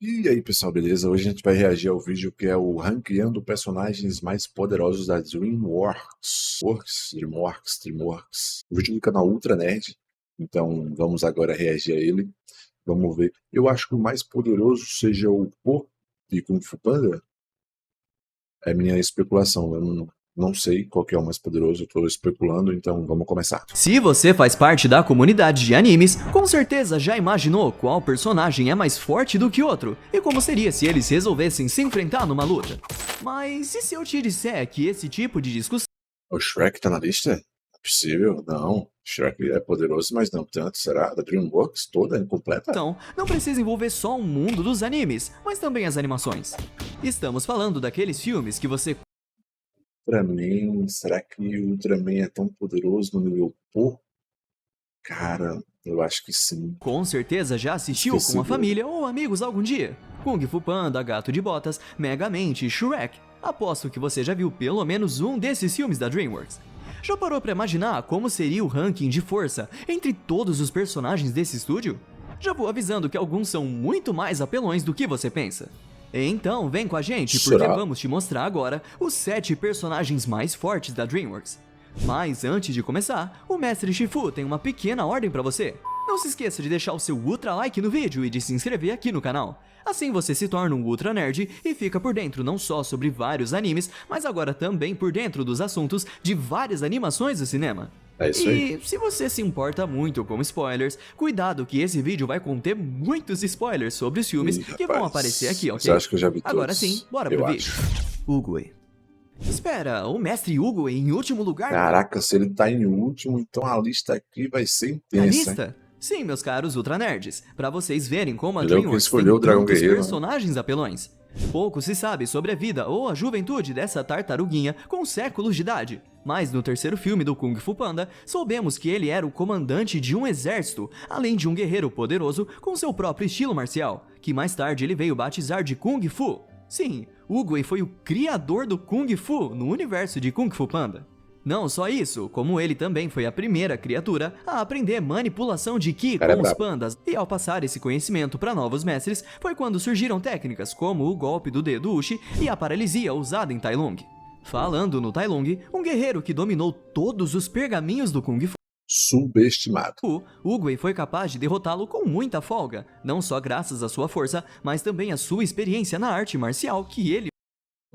E aí, pessoal, beleza? Hoje a gente vai reagir ao vídeo que é o ranqueando personagens mais poderosos da DreamWorks. O vídeo do canal Ultra Nerd. Então, vamos agora reagir a ele. Vamos ver. Eu acho que o mais poderoso seja o Po de Kung Fu Panda. É minha especulação. Eu não sei qual que é o mais poderoso. Eu tô especulando, então vamos começar. Se você faz parte da comunidade de animes, com certeza já imaginou qual personagem é mais forte do que outro e como seria se eles resolvessem se enfrentar numa luta. Mas e se eu te disser que esse tipo de discussão O Shrek tá na lista? Não é possível, não. Shrek é poderoso, mas não tanto. Será? Da DreamWorks toda incompleta? não precisa envolver só o mundo dos animes, mas também as animações? Estamos falando daqueles filmes que você Ultraman, será que o Ultraman é tão poderoso no nível Po? Cara, eu acho que sim. com certeza já assistiu Esqueci com a dele. família ou amigos algum dia. Kung Fu Panda, Gato de Botas, Megamente e Shrek. Aposto que você já viu pelo menos um desses filmes da DreamWorks. Já parou pra imaginar como seria o ranking de força entre todos os personagens desse estúdio? Já vou avisando que alguns são muito mais apelões do que você pensa. Então vem com a gente porque Será? vamos te mostrar agora os 7 personagens mais fortes da DreamWorks. Mas antes de começar, o Mestre Shifu tem uma pequena ordem pra você. Não se esqueça de deixar o seu Ultra Like no vídeo e de se inscrever aqui no canal. Assim você se torna um Ultra Nerd e fica por dentro não só sobre vários animes, mas agora também por dentro dos assuntos de várias animações do cinema. É isso aí. E se você se importa muito com spoilers, cuidado que esse vídeo vai conter muitos spoilers sobre os filmes Ih, que vão rapaz, aparecer aqui, mas ok? eu acho que eu já vi Agora todos. sim, bora Eu pro vídeo. acho. Uguay. Espera, o Mestre Uguay em último lugar Caraca, se ele tá em último, então a lista aqui vai ser na intensa, hein? lista? Sim, meus caros Ultra Nerds, pra vocês verem como a Ele é o que DreamWorks escolheu o tem Dragão tantos Guerreiro, né? personagens apelões. Pouco se sabe sobre a vida ou a juventude dessa tartaruguinha com séculos de idade. Mas no terceiro filme do Kung Fu Panda, soubemos que ele era o comandante de um exército, além de um guerreiro poderoso com seu próprio estilo marcial, que mais tarde ele veio batizar de Kung Fu. Sim, Uguay foi o criador do Kung Fu no universo de Kung Fu Panda. Não só isso, como ele também foi a primeira criatura a aprender manipulação de Ki Cara, é com os brabo. pandas, e ao passar esse conhecimento para novos mestres, foi quando surgiram técnicas como o golpe do dedo Uchi e a paralisia usada em Tai Lung. Falando no Tai Lung, um guerreiro que dominou todos os pergaminhos do Kung Fu, Subestimado. Uguay foi capaz de derrotá-lo com muita folga, não só graças à sua força, mas também à sua experiência na arte marcial que ele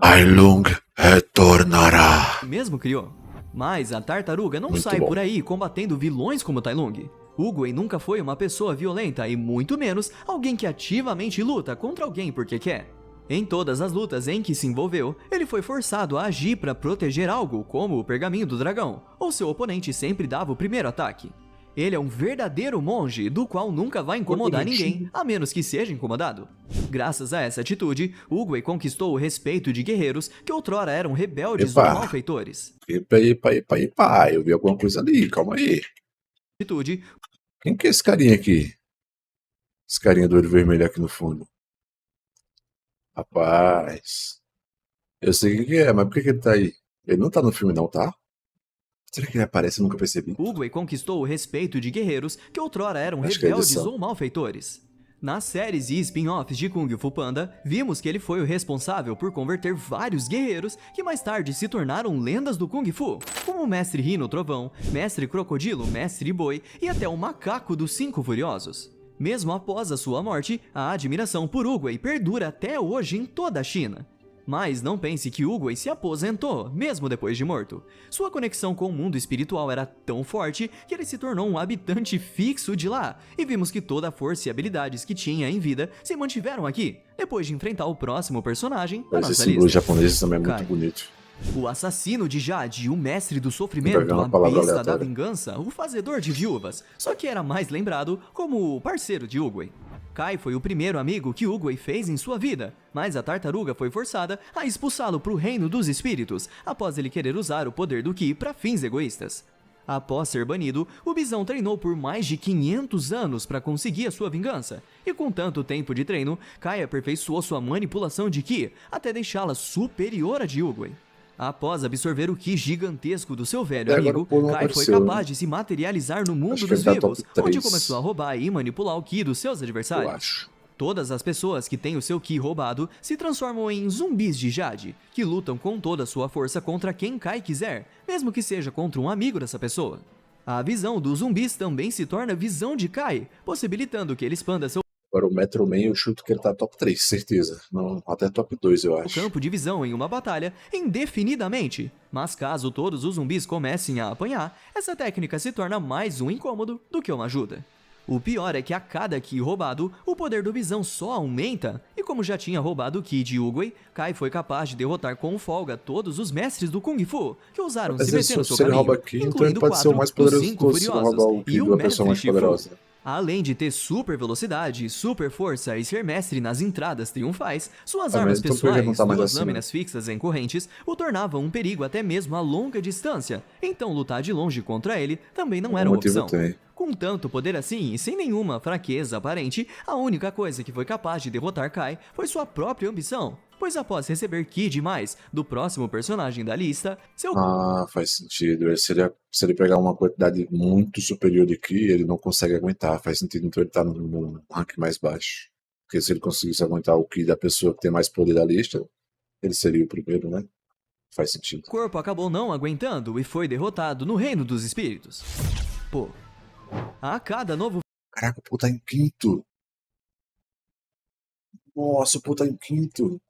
Tai Lung retornará. mesmo criou. Mas a tartaruga não Muito sai bom. por aí combatendo vilões como Tai Lung. Uguay nunca foi uma pessoa violenta e muito menos alguém que ativamente luta contra alguém porque quer. Em todas as lutas em que se envolveu, ele foi forçado a agir para proteger algo, como o pergaminho do dragão, ou seu oponente sempre dava o primeiro ataque. Ele é um verdadeiro monge, do qual nunca vai incomodar ninguém, a menos que seja incomodado. Graças a essa atitude, Uguay conquistou o respeito de guerreiros que outrora eram rebeldes ou Epa. malfeitores. Epa. Eu vi alguma coisa ali, calma aí. Atitude, Quem que é esse carinha aqui? Esse carinha do olho vermelho aqui no fundo. Rapaz. Eu sei quem que é, mas por que ele tá aí? Ele não tá no filme não, tá? Será que ele aparece? Eu nunca percebi. Uguay conquistou o respeito de guerreiros que outrora eram Acho que é rebeldes edição. ou malfeitores. Nas séries e spin-offs de Kung Fu Panda, vimos que ele foi o responsável por converter vários guerreiros que mais tarde se tornaram lendas do Kung Fu, como o Mestre Rino Trovão, Mestre Crocodilo, Mestre Boi e até o Macaco dos Cinco Furiosos. Mesmo após a sua morte, a admiração por Uguay perdura até hoje em toda a China. Mas não pense que Uguay se aposentou, mesmo depois de morto. Sua conexão com o mundo espiritual era tão forte que ele se tornou um habitante fixo de lá, e vimos que toda a força e habilidades que tinha em vida se mantiveram aqui, depois de enfrentar o próximo personagem da Mas nossa esse símbolo lista. japonês também é muito Kai. bonito. O assassino de Jade, o mestre do Vai sofrimento, ver uma a palavra besta da aleatória. vingança, o fazedor de viúvas, só que era mais lembrado como o parceiro de Uguay. Kai foi o primeiro amigo que Uguay fez em sua vida, mas a tartaruga foi forçada a expulsá-lo para o reino dos espíritos, após ele querer usar o poder do Ki para fins egoístas. Após ser banido, o Bisão treinou por mais de 500 anos para conseguir a sua vingança, e com tanto tempo de treino, Kai aperfeiçoou sua manipulação de Ki até deixá-la superior à de Uguay. Após absorver o Ki gigantesco do seu velho Até agora amigo, o Paul não Kai foi apareceu, né? capaz de se materializar no mundo Acho que dos ele tá vivos, top onde 3. começou a roubar e manipular o Ki dos seus Eu adversários. acho. Todas as pessoas que têm o seu Ki roubado se transformam em zumbis de Jade, que lutam com toda a sua força contra quem Kai quiser, mesmo que seja contra um amigo dessa pessoa. A visão dos zumbis também se torna visão de Kai, possibilitando que ele expanda seu Agora o Metro Man eu chuto que ele tá top 3, certeza. Não, até top 2 eu acho. campo de visão em uma batalha indefinidamente. Mas caso todos os zumbis comecem a apanhar, essa técnica se torna mais um incômodo do que uma ajuda. O pior é que a cada Ki roubado, o poder do Visão só aumenta, e como já tinha roubado o Ki de Uguay, Kai foi capaz de derrotar com folga todos os mestres do Kung Fu, que ousaram se meter no seu se ele caminho, rouba Ki, então ele incluindo pode ser o 4 mais dos poderoso de 5 todos se não furiosos, roubar o Ki e o da pessoa mestre mais Shifu. poderosa. Além de ter super velocidade, super força e ser mestre nas entradas triunfais, suas Ah, armas mas então por que não pessoais, tá mais duas assim, lâminas fixas em correntes, o tornavam um perigo até mesmo a longa distância, então lutar de longe contra ele também não era uma motivo opção. tem. Com tanto poder assim e sem nenhuma fraqueza aparente, a única coisa que foi capaz de derrotar Kai foi sua própria ambição, pois após receber Ki demais do próximo personagem da lista, seu Ah, faz sentido. Se ele pegar uma quantidade muito superior de Ki, ele não consegue aguentar. Faz sentido, então ele tá no rank mais baixo. Porque se ele conseguisse aguentar o Ki da pessoa que tem mais poder da lista, ele seria o primeiro, né? Faz sentido. corpo acabou não aguentando e foi derrotado no reino dos espíritos. Pô, a cada novo Caraca, o pô tá em quinto. Nossa, o pô tá em quinto.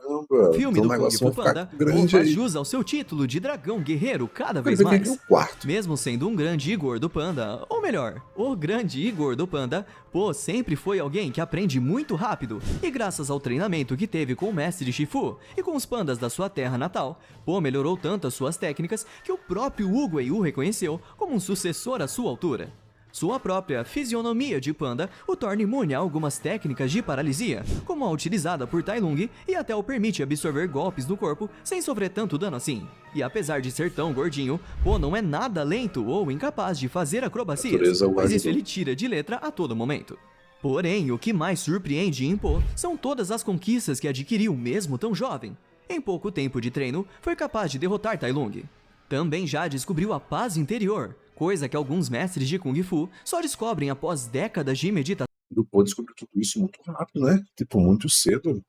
Caramba, filme então o do Kung negócio Fu vai ficar Panda, Po grande faz aí. jus ao seu título de dragão guerreiro cada Ele vez vai vir mais. o quarto. Mesmo sendo um grande e gordo panda, ou melhor, o grande e gordo panda, Po sempre foi alguém que aprende muito rápido, e graças ao treinamento que teve com o mestre Shifu e com os pandas da sua terra natal, Po melhorou tanto as suas técnicas que o próprio Uguay o reconheceu como um sucessor à sua altura. Sua própria fisionomia de panda o torna imune a algumas técnicas de paralisia, como a utilizada por Tai Lung, e até o permite absorver golpes no corpo sem sofrer tanto dano assim. E apesar de ser tão gordinho, Po não é nada lento ou incapaz de fazer acrobacias, Natureza o pois isso ajudou. ele tira de letra a todo momento. Porém, o que mais surpreende em Po são todas as conquistas que adquiriu mesmo tão jovem. Em pouco tempo de treino, foi capaz de derrotar Tai Lung. Também já descobriu a paz interior, coisa que alguns mestres de Kung Fu só descobrem após décadas de meditação, E o pô descobriu tudo isso muito rápido, né? Tipo, muito cedo.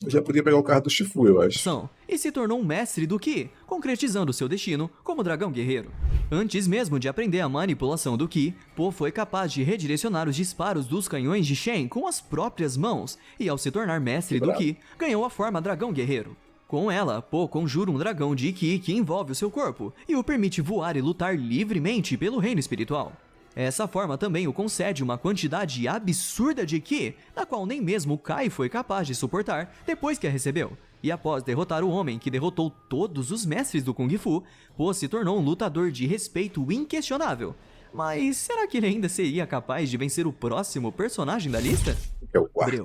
Eu já podia pegar o carro do Shifu, eu acho. e se tornou um mestre do Ki, concretizando seu destino como dragão guerreiro. Antes mesmo de aprender a manipulação do Ki, Po foi capaz de redirecionar os disparos dos canhões de Shen com as próprias mãos, e ao se tornar mestre do Ki, ganhou a forma dragão guerreiro. Com ela, Po conjura um dragão de Ki que envolve o seu corpo e o permite voar e lutar livremente pelo reino espiritual. Essa forma também o concede uma quantidade absurda de Ki, na qual nem mesmo Kai foi capaz de suportar depois que a recebeu. E após derrotar o homem que derrotou todos os mestres do Kung Fu, Po se tornou um lutador de respeito inquestionável. Mas será que ele ainda seria capaz de vencer o próximo personagem da lista? Que é o quarto. Breu.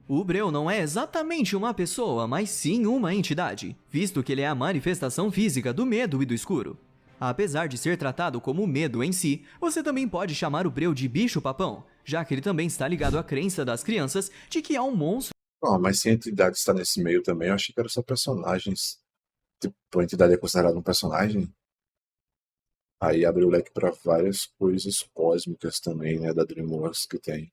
O Breu não é exatamente uma pessoa, mas sim uma entidade, visto que ele é a manifestação física do medo e do escuro. Apesar de ser tratado como medo em si, você também pode chamar o Breu de bicho-papão, já que ele também está ligado à crença das crianças de que há um monstro. Não, mas se a entidade está nesse meio também, eu achei que eram só personagens. Tipo, a entidade é considerada um personagem. Aí abre o leque para várias coisas cósmicas também, né? Da DreamWorks que tem.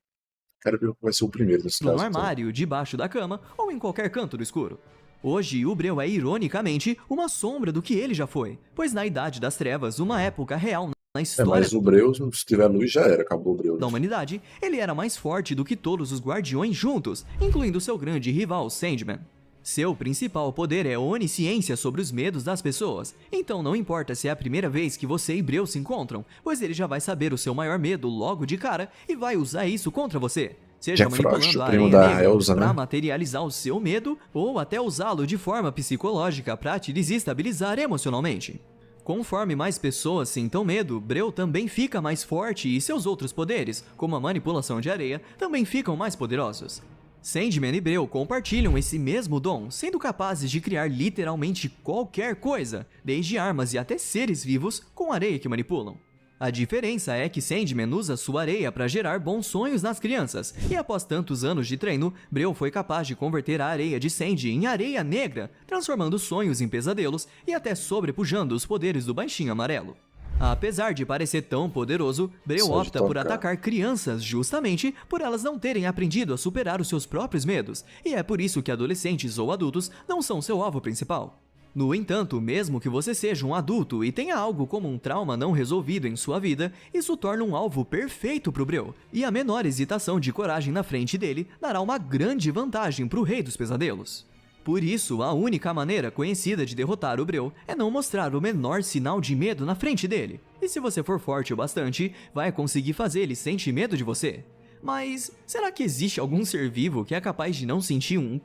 Quero ver o que vai ser o primeiro nesse Num caso. Então. armário, debaixo da cama ou em qualquer canto do escuro. Hoje, o Breu é ironicamente uma sombra do que ele já foi, pois na Idade das Trevas, uma época real na história Mas o Breus, se tiver luz, já era. Acabou o Breus. da humanidade, ele era mais forte do que todos os guardiões juntos, incluindo seu grande rival Sandman. Seu principal poder é onisciência sobre os medos das pessoas, então não importa se é a primeira vez que você e Breu se encontram, pois ele já vai saber o seu maior medo logo de cara e vai usar isso contra você. Seja Jack Frost, manipulando o a primo areia da negra Elsa, pra né? materializar o seu medo, ou até usá-lo de forma psicológica pra te desestabilizar emocionalmente. Conforme mais pessoas sintam medo, Breu também fica mais forte e seus outros poderes, como a manipulação de areia, também ficam mais poderosos. Sandman e Breu compartilham esse mesmo dom, sendo capazes de criar literalmente qualquer coisa, desde armas e até seres vivos, com areia que manipulam. A diferença é que Sandman usa sua areia para gerar bons sonhos nas crianças, e após tantos anos de treino, Breu foi capaz de converter a areia de Sandy em areia negra, transformando sonhos em pesadelos e até sobrepujando os poderes do baixinho amarelo. Apesar de parecer tão poderoso, Breu Só de opta por tocar. atacar crianças justamente por elas não terem aprendido a superar os seus próprios medos, e é por isso que adolescentes ou adultos não são seu alvo principal. No entanto, mesmo que você seja um adulto e tenha algo como um trauma não resolvido em sua vida, isso torna um alvo perfeito pro Breu, e a menor hesitação de coragem na frente dele dará uma grande vantagem pro Rei dos Pesadelos. Por isso, a única maneira conhecida de derrotar o Breu é não mostrar o menor sinal de medo na frente dele. E se você for forte o bastante, vai conseguir fazer ele sentir medo de você. Mas será que existe algum ser vivo que é capaz de não sentir um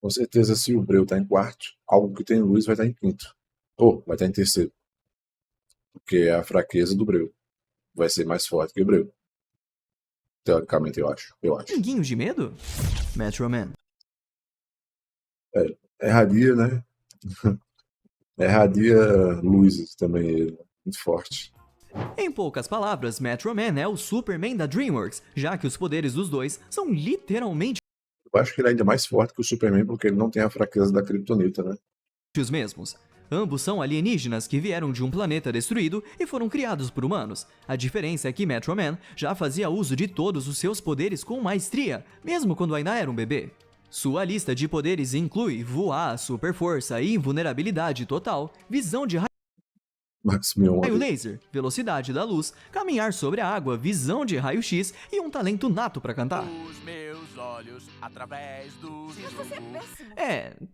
Com certeza, se o Breu tá em quarto, algo que tem luz vai estar em quinto. Ou vai estar em terceiro. Porque a fraqueza do Breu vai ser mais forte que o Breu. Teoricamente, eu acho. pinguinho de medo? Metro Man. Erradia, né? Erradia luz também, ele, muito forte. Em poucas palavras, Metro Man é o Superman da DreamWorks, já que os poderes dos dois são literalmente Eu acho que ele é ainda mais forte que o Superman porque ele não tem a fraqueza da Kryptonita, né? os mesmos. Ambos são alienígenas que vieram de um planeta destruído e foram criados por humanos. A diferença é que Metro Man já fazia uso de todos os seus poderes com maestria, mesmo quando ainda era um bebê. Sua lista de poderes inclui voar, super força e invulnerabilidade total, visão de Maximion raio ali. laser, velocidade da luz, caminhar sobre a água, visão de raio-x e um talento nato pra cantar. Os meus olhos através do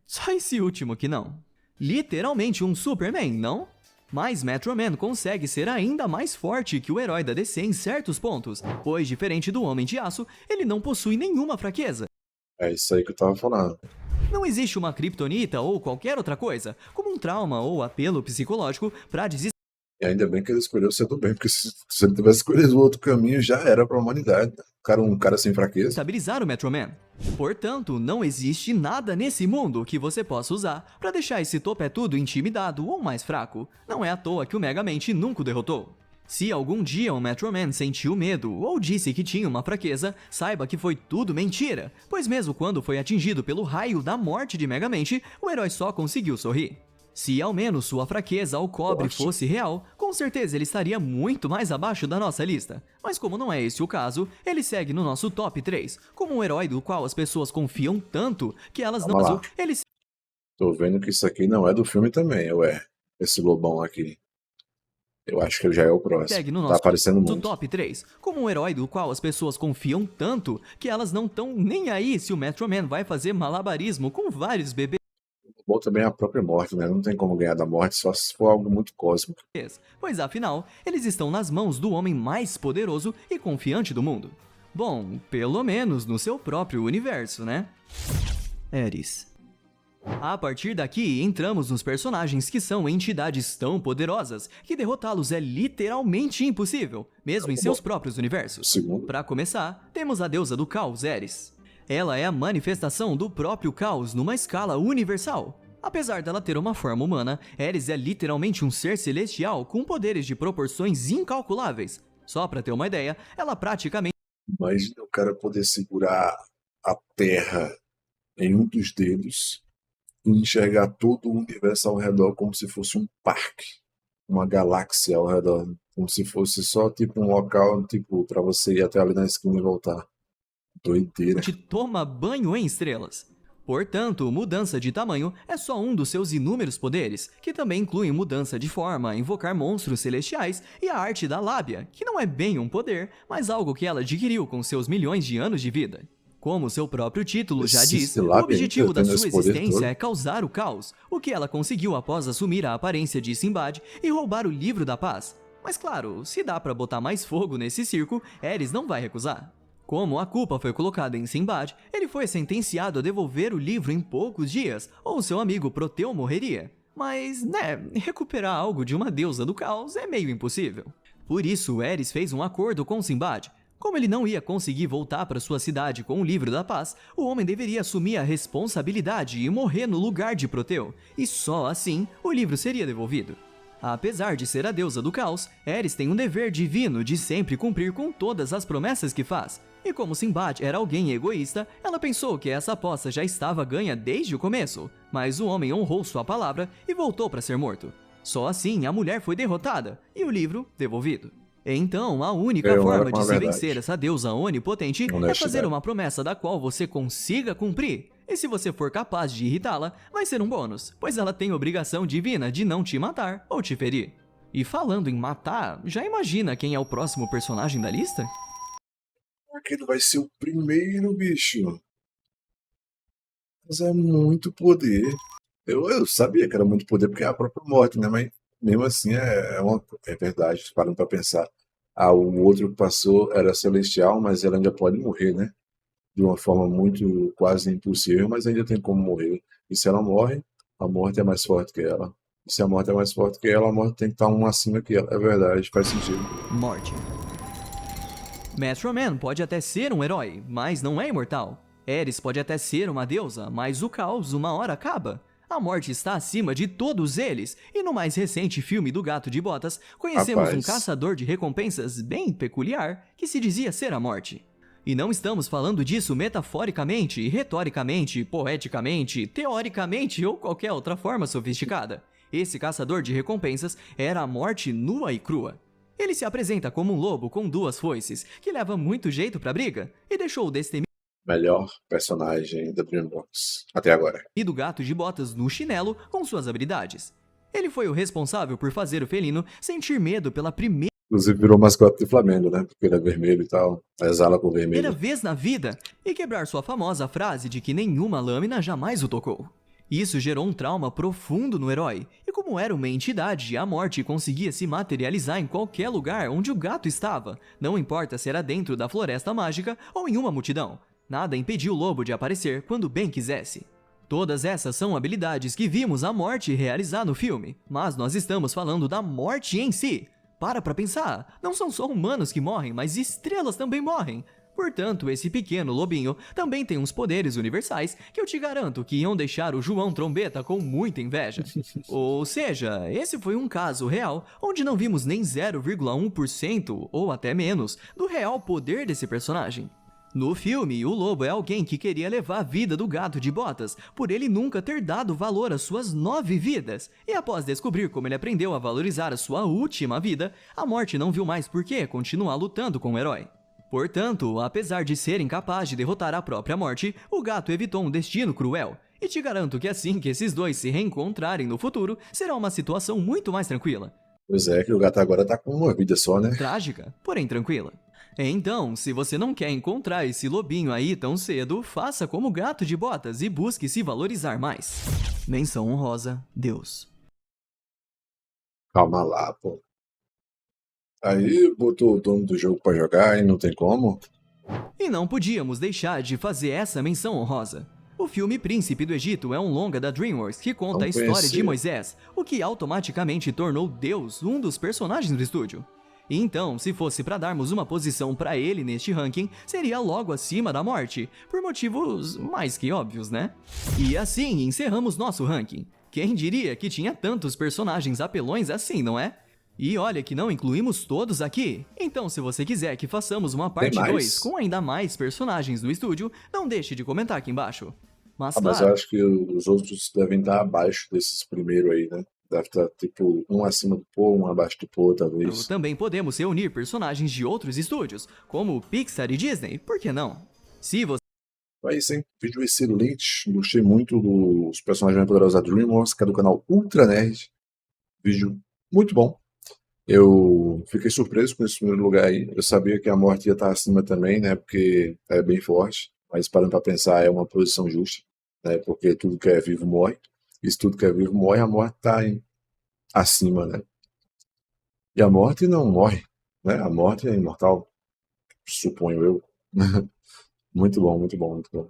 Só esse último que não. Literalmente um Superman, não? Mas Metro Man consegue ser ainda mais forte que o herói da DC em certos pontos, pois diferente do Homem de Aço, ele não possui nenhuma fraqueza. É isso aí que eu tava falando. Não existe uma kryptonita ou qualquer outra coisa, como um trauma ou apelo psicológico pra E ainda bem que ele escolheu ser do bem, porque se ele tivesse escolhido o outro caminho, já era pra humanidade. Um cara sem fraqueza. estabilizar o Metro Man. Portanto, não existe nada nesse mundo que você possa usar pra deixar esse topetudo intimidado ou mais fraco. Não é à toa que o Megamente nunca o derrotou. Se algum dia o Metro Man sentiu medo ou disse que tinha uma fraqueza, saiba que foi tudo mentira, pois mesmo quando foi atingido pelo raio da morte de Megamente, o herói só conseguiu sorrir. Se ao menos sua fraqueza ao cobre Poxa. fosse real, com certeza ele estaria muito mais abaixo da nossa lista. Mas como não é esse o caso, ele segue no nosso top 3, como um herói do qual as pessoas confiam tanto que elas Calma não... lá. Ele Tô vendo que isso aqui não é do filme também, ué. Esse lobão aqui. Eu acho que ele já é o próximo. segue no Tá nosso aparecendo muito. top 3, como um herói do qual as pessoas confiam tanto que elas não estão nem aí se o Metro Man vai fazer malabarismo com vários bebês. Bom também é a própria morte, né? Não tem como ganhar da morte só se for algo muito cósmico. Pois afinal, eles estão nas mãos do homem mais poderoso e confiante do mundo. Bom, pelo menos no seu próprio universo, né? Ares. A partir daqui, entramos nos personagens que são entidades tão poderosas que derrotá-los é literalmente impossível, mesmo em seus próprios universos. Segundo. Para começar, temos a deusa do caos, Ares. Ela é a manifestação do próprio caos numa escala universal. Apesar dela ter uma forma humana, Ares é literalmente um ser celestial com poderes de proporções incalculáveis. Só pra ter uma ideia, ela praticamente Imagina o cara poder segurar a Terra em um dos dedos e enxergar todo o universo ao redor como se fosse um parque, uma galáxia ao redor, como se fosse só tipo um local tipo para você ir até ali na esquina e voltar. Doideira. toma banho em estrelas. Portanto, mudança de tamanho é só um dos seus inúmeros poderes, que também incluem mudança de forma, invocar monstros celestiais e a arte da lábia, que não é bem um poder, mas algo que ela adquiriu com seus milhões de anos de vida. Como seu próprio título já diz, Existe o lábia objetivo da ainda sua tendo esse poder existência todo? é causar o caos, o que ela conseguiu após assumir a aparência de Sinbad e roubar o Livro da Paz. Mas claro, se dá pra botar mais fogo nesse circo, Ares não vai recusar. Como a culpa foi colocada em Sinbad, ele foi sentenciado a devolver o livro em poucos dias, ou seu amigo Proteu morreria. Mas, recuperar algo de uma deusa do caos é meio impossível. Por isso, Ares fez um acordo com Sinbad. Como ele não ia conseguir voltar para sua cidade com o Livro da Paz, o homem deveria assumir a responsabilidade e morrer no lugar de Proteu, e só assim o livro seria devolvido. Apesar de ser a deusa do caos, Ares tem um dever divino de sempre cumprir com todas as promessas que faz. E como Sinbad era alguém egoísta, ela pensou que essa aposta já estava ganha desde o começo, mas o homem honrou sua palavra e voltou para ser morto. Só assim a mulher foi derrotada e o livro devolvido. Então, a única Ela forma com de a se verdade. vencer essa deusa onipotente é fazer Honestidade. uma promessa da qual você consiga cumprir. E se você for capaz de irritá-la, vai ser um bônus, pois ela tem obrigação divina de não te matar ou te ferir. E falando em matar, já imagina quem é o próximo personagem da lista? Aquele vai ser o primeiro, bicho. Mas é muito poder. Eu sabia que era muito poder, porque é a própria morte, né? Mas mesmo assim é verdade, parando pra pensar. Ah, o outro que passou era celestial, mas ela ainda pode morrer, né? De uma forma muito quase impossível, mas ainda tem como morrer. E se ela morre, a morte é mais forte que ela. E se a morte é mais forte que ela, a morte tem que estar um acima que ela. É verdade, faz sentido. Morte. Metro Man pode até ser um herói, mas não é imortal. Ares pode até ser uma deusa, mas o caos uma hora acaba. A morte está acima de todos eles, e no mais recente filme do Gato de Botas, conhecemos um Rapaz. caçador de recompensas bem peculiar que se dizia ser a morte. E não estamos falando disso metaforicamente, retoricamente, poeticamente, teoricamente ou qualquer outra forma sofisticada. Esse caçador de recompensas era a morte nua e crua. Ele se apresenta como um lobo com duas foices, que leva muito jeito pra briga, e deixou o destemido Melhor personagem da DreamWorks até agora. Gato de Botas no chinelo com suas habilidades. Ele foi o responsável por fazer o felino sentir medo pela primeira Inclusive virou mascote do Flamengo, né? Porque ele é vermelho e tal. Exala com vermelho. vez na vida e quebrar sua famosa frase de que nenhuma lâmina jamais o tocou. Isso gerou um trauma profundo no herói, e como era uma entidade, a morte conseguia se materializar em qualquer lugar onde o gato estava, não importa se era dentro da floresta mágica ou em uma multidão. Nada impediu o lobo de aparecer quando bem quisesse. Todas essas são habilidades que vimos a morte realizar no filme, mas nós estamos falando da morte em si. Para pra pensar, não são só humanos que morrem, mas estrelas também morrem. Portanto, esse pequeno lobinho também tem uns poderes universais que eu te garanto que iam deixar o João Trombeta com muita inveja. Ou seja, esse foi um caso real onde não vimos nem 0,1% ou até menos do real poder desse personagem. No filme, o lobo é alguém que queria levar a vida do Gato de Botas, por ele nunca ter dado valor às suas 9 vidas. E após descobrir como ele aprendeu a valorizar a sua última vida, a morte não viu mais por que continuar lutando com o herói. Portanto, apesar de ser incapaz de derrotar a própria morte, o gato evitou um destino cruel. E te garanto que assim que esses dois se reencontrarem no futuro, será uma situação muito mais tranquila. Pois é, que o gato agora tá com uma vida só, né? Trágica, porém tranquila. Então, se você não quer encontrar esse lobinho aí tão cedo, faça como o Gato de Botas e busque se valorizar mais. Menção honrosa, Deus. Calma lá, pô. Aí botou o dono do jogo pra jogar e não tem como. E não podíamos deixar de fazer essa menção honrosa. O filme Príncipe do Egito é um longa da DreamWorks que conta Não a história de conhecia. Moisés, o que automaticamente tornou Deus um dos personagens do estúdio. Então, se fosse para darmos uma posição para ele neste ranking, seria logo acima da morte, por motivos mais que óbvios, né? E assim encerramos nosso ranking. Quem diria que tinha tantos personagens apelões assim, não é? E olha que não incluímos todos aqui. Então, se você quiser que façamos uma parte mais? 2 com ainda mais personagens do estúdio, não deixe de comentar aqui embaixo. Mas Mas eu claro, acho que os outros devem estar abaixo desses primeiros aí, né? Deve estar tipo um acima do Poe, um abaixo do Poe, talvez. também podemos reunir personagens de outros estúdios, como Pixar e Disney, por que não? Se você Mas sim, vídeo excelente. Gostei muito dos personagens mais poderosos da DreamWorks, que é do canal Ultra Nerd. Vídeo muito bom. Eu fiquei surpreso com esse primeiro lugar aí. Eu sabia que a morte ia estar acima também, né? Porque é bem forte. Mas parando para pensar, é uma posição justa, né? Porque tudo que é vivo morre. E se tudo que é vivo morre, a morte está acima, né? E a morte não morre, né? A morte é imortal, suponho eu. Muito bom, muito bom, muito bom.